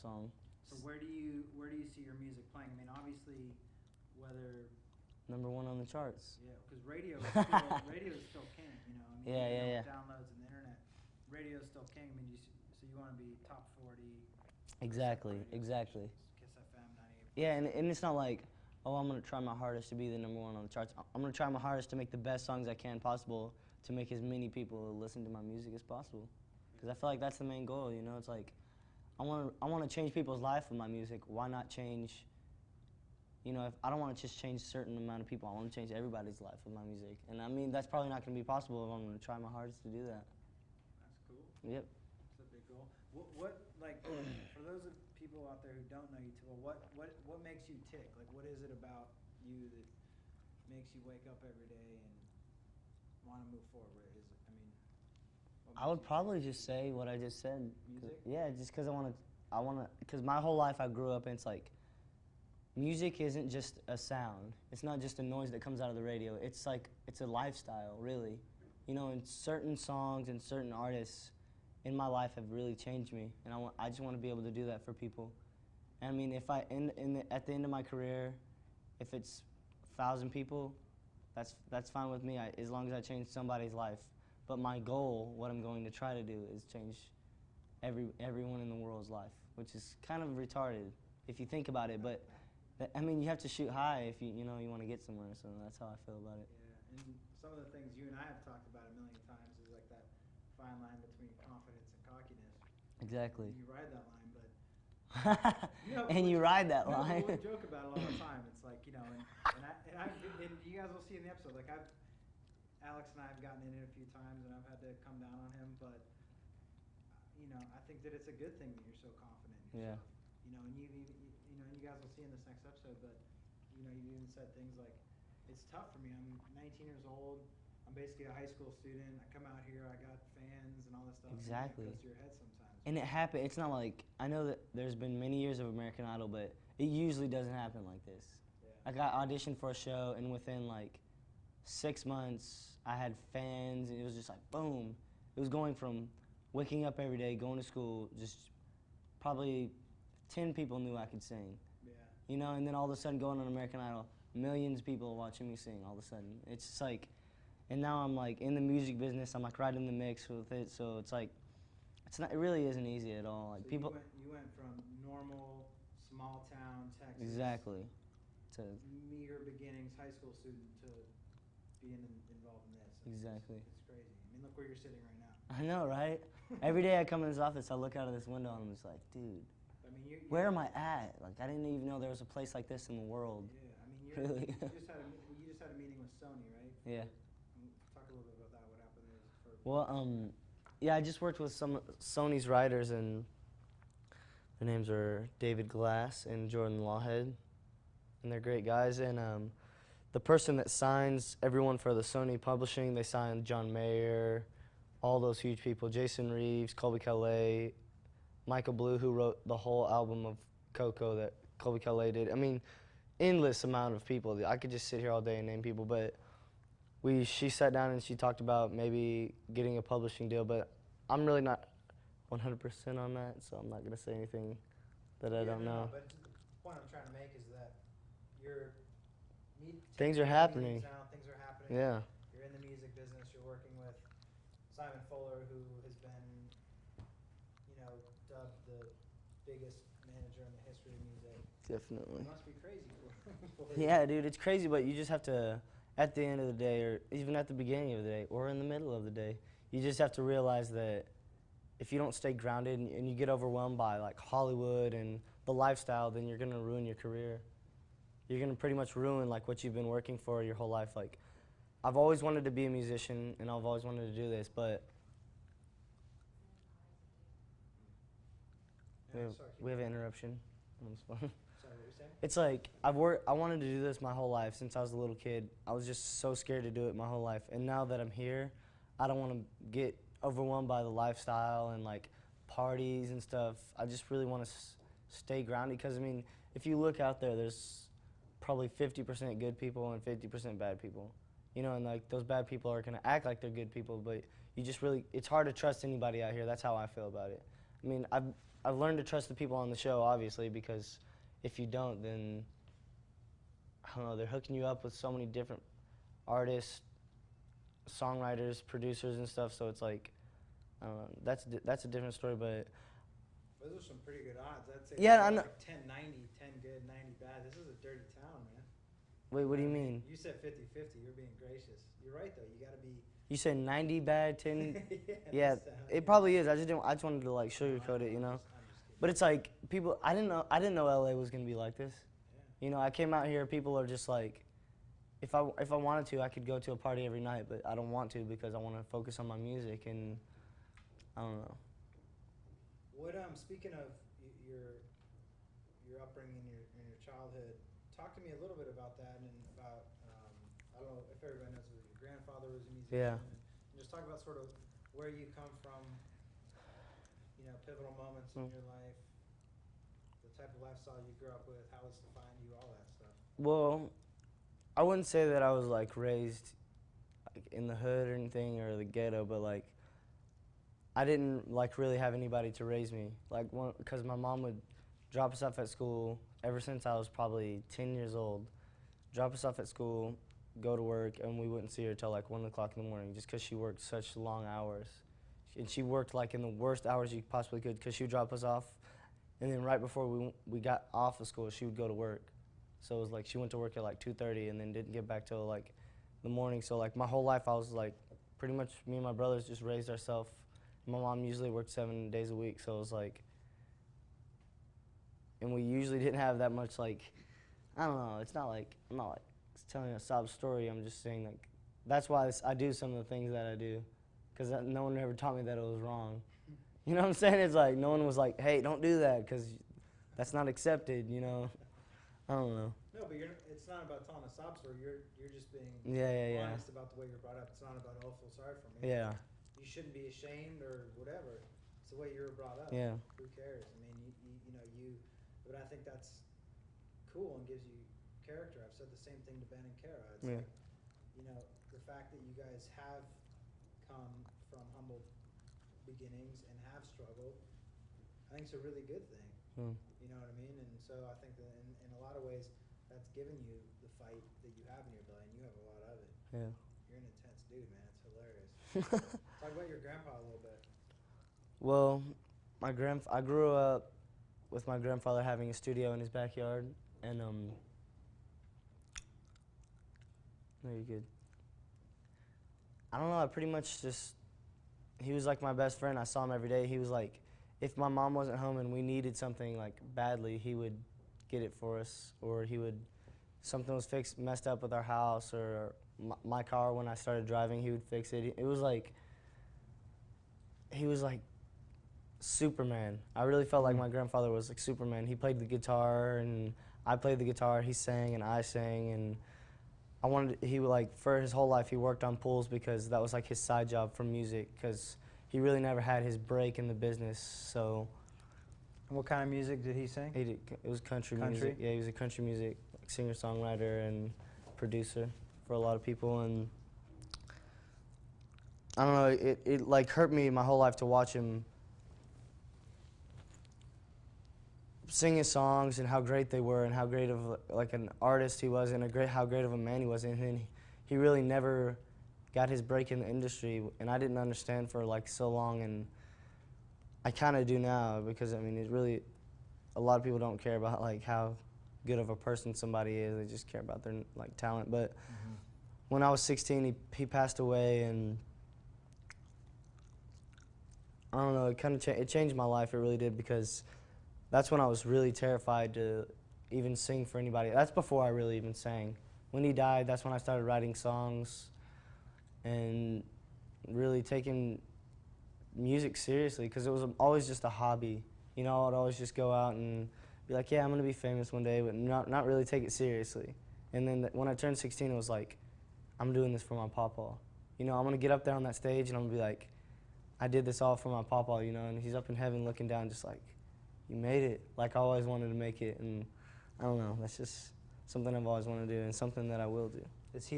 song. So where do you see your music playing? I mean, obviously, whether #1 on the charts. yeah, because radio is still king. You know, I mean, Yeah, even yeah, yeah. with downloads and the internet, radio is still king. I mean, so you want to be top 40. Exactly, radio exactly. stations, Kiss FM 98. Yeah, and it's not like, oh, I'm gonna try my hardest to be the #1 on the charts. I'm gonna try my hardest to make the best songs I can possible to make as many people listen to my music as possible. Because I feel like that's the main goal. You know, it's like I want to change people's life with my music. Why not change? You know, if I don't want to just change a certain amount of people, I want to change everybody's life with my music. And I mean, that's probably not going to be possible if I'm going to try my hardest to do that. That's cool. Yep. That's a big goal. What like for those of people out there who don't know you too well, what makes you tick? Like, what is it about you that makes you wake up every day and want to move forward? I mean, I would probably just say what I just said. Music? Yeah, just because because my whole life I grew up and it's like, music isn't just a sound. It's not just a noise that comes out of the radio. It's like, it's a lifestyle, really. You know, and certain songs and certain artists in my life have really changed me, and I just want to be able to do that for people. And I mean, if at the end of my career, if it's 1,000 people, that's fine with me, as long as I change somebody's life. But my goal, what I'm going to try to do, is change everyone in the world's life, which is kind of retarded if you think about it. But I mean, you have to shoot high if you want to get somewhere. So that's how I feel about it. Yeah, and some of the things you and I have talked about a million times is like that fine line between confidence and cockiness. Exactly. And you ride that line, but and you ride that no, line. we joke about it all the time. It's like, you know, and you guys will see in the episode. Like Alex and I have gotten in it a few times, and I've had to come down on him. But you know, I think that it's a good thing that you're so confident in yourself. Yeah. You know, and you guys will see in this next episode. But you know, you even said things like, "It's tough for me. I'm 19 years old. I'm basically a high school student. I come out here. I got fans and all this stuff." Exactly. And it goes to your head sometimes. And it happened. It's not like, I know that there's been many years of American Idol, but it usually doesn't happen like this. Yeah. Like, I auditioned for a show, and within like 6 months, I had fans, and it was just like, boom. It was going from waking up every day, going to school, just probably 10 people knew I could sing. Yeah. You know, and then all of a sudden going on American Idol, millions of people watching me sing all of a sudden. It's just like, and now I'm like in the music business, I'm like right in the mix with it, so it's like, it really isn't easy at all. Like, so people. You went from normal, small town Texas. Exactly. To meager beginnings, high school student, to being involved in this. Exactly. It's crazy. I mean, look where you're sitting right now. I know, right? Every day I come in this office, I look out of this window and I'm just like, dude, I mean, where am I at? Like, I didn't even know there was a place like this in the world. Yeah, I mean, Really? you just had a meeting with Sony, right? Yeah. Talk a little bit about that. What happened there? Well, yeah, I just worked with some Sony's writers, and their names are David Glass and Jordan Lawhead, and they're great guys. And the person that signs everyone for the Sony publishing, they signed John Mayer, all those huge people, Jason Reeves, Colby Calais, Michael Blue, who wrote the whole album of Coco that Colby Calais did. I mean, endless amount of people. I could just sit here all day and name people, but she sat down and she talked about maybe getting a publishing deal, but I'm really not 100% on that, so I'm not going to say anything that I don't know. But the point I'm trying to make is that things are happening. Things are happening. Yeah. You're in the music business. You're working with Simon Fuller, who has been, you know, dubbed the biggest manager in the history of music. Definitely. It must be crazy for you. Yeah, dude, it's crazy, but you just have to, at the end of the day, or even at the beginning of the day, or in the middle of the day, you just have to realize that if you don't stay grounded and you get overwhelmed by like Hollywood and the lifestyle, then you're gonna ruin your career. You're gonna pretty much ruin like what you've been working for your whole life. Like, I've always wanted to be a musician and I've always wanted to do this, but we have an interruption on this phone. Sorry, what were you saying? It's like, I wanted to do this my whole life since I was a little kid. I was just so scared to do it my whole life. And now that I'm here, I don't want to get overwhelmed by the lifestyle and like parties and stuff. I just really want to stay grounded, because I mean, if you look out there, there's probably 50% good people and 50% bad people. You know, and like those bad people are gonna act like they're good people, but you just really, it's hard to trust anybody out here. That's how I feel about it. I mean, I've I've learned to trust the people on the show, obviously, because if you don't, then I don't know, they're hooking you up with so many different artists, songwriters, producers, and stuff. So it's like, I don't know. That's a different story, but Those are some pretty good odds. I'd say yeah, I know. like 10-90, 10 good, 90 bad. This is a dirty town, man. Wait, what do you mean? You said 50-50. You're being gracious. You're right, though. You got to be. You said 90 bad, 10. Yeah, Yeah, it probably is. I just wanted to like sugarcoat it, you know. I'm just kidding. But it's like people. I didn't know LA was gonna be like this. Yeah. You know, I came out here. People are just like, if I wanted to, I could go to a party every night, but I don't want to because I want to focus on my music, and I don't know. What speaking of your upbringing in your childhood, talk to me a little bit about that and about I don't know if everybody knows that your grandfather was a musician. Yeah. And just talk about sort of where you come from, you know, pivotal moments in your life, the type of lifestyle you grew up with, how it's defined you, all that stuff. Well, I wouldn't say that I was like raised like in the hood or anything or the ghetto, but like I didn't like really have anybody to raise me. Like, because my mom would drop us off at school ever since I was probably 10 years old. Drop us off at school, go to work, and we wouldn't see her till like 1 o'clock in the morning, just because she worked such long hours. And she worked like in the worst hours you possibly could, because she would drop us off, and then right before we got off of school, she would go to work. So it was like she went to work at like 2:30 and then didn't get back till like the morning. So like my whole life I was like, pretty much me and my brothers just raised ourselves. My mom usually worked 7 days a week, so it was like, and we usually didn't have that much like, I don't know, it's not like, I'm not like telling a sob story, I'm just saying like, that's why I do some of the things that I do, because no one ever taught me that it was wrong. You know what I'm saying? It's like, no one was like, hey, don't do that, because that's not accepted, you know? I don't know. No, but it's not about telling a sob story. You're just being honest about the way you're brought up. It's not about, oh, feel sorry for me. Yeah. You shouldn't be ashamed or whatever. It's the way you were brought up. Yeah. Who cares? I mean, you know, but I think that's cool and gives you character. I've said the same thing to Ben and Kara. It's like, you know, the fact that you guys have come from humble beginnings and have struggled, I think it's a really good thing. You know what I mean? And so I think that in a lot of ways, that's given you the fight that you have in your belly, and you have a lot of it. Yeah. You're an intense dude, man. It's hilarious. Talk about your grandpa a little bit. Well, I grew up with my grandfather having a studio in his backyard, and no, you're good. I don't know, I pretty much just, he was like my best friend. I saw him every day. He was like, if my mom wasn't home and we needed something like badly, he would get it for us, or something was messed up with our house, or my car when I started driving, he would fix it. It was like, he was like Superman. I really felt like my grandfather was like Superman. He played the guitar and I played the guitar. He sang and I sang, and he would like, for his whole life he worked on pools because that was like his side job from music, because he really never had his break in the business. So What kind of music did he sing? it was country music. Yeah, he was a country music singer-songwriter and producer for a lot of people, and I don't know, it like hurt me my whole life to watch him sing his songs and how great they were and how great of like an artist he was and how great of a man he was, and then he really never got his break in the industry, and I didn't understand for like so long, and I kind of do now, because I mean, it really, a lot of people don't care about like how good of a person somebody is. They just care about their like talent. But when I was 16, he passed away, and I don't know, it kind of it changed my life. It really did, because that's when I was really terrified to even sing for anybody. That's before I really even sang. When he died, that's when I started writing songs and really taking music seriously, because it was always just a hobby. You know, I'd always just go out and be like, yeah, I'm going to be famous one day, but not really take it seriously. And then when I turned 16, it was like, I'm doing this for my pawpaw. You know, I'm going to get up there on that stage and I'm going to be like, I did this all for my pawpaw, you know, and he's up in heaven looking down just like, you made it. Like I always wanted to make it, and I don't know, that's just something I've always wanted to do and something that I will do. Is he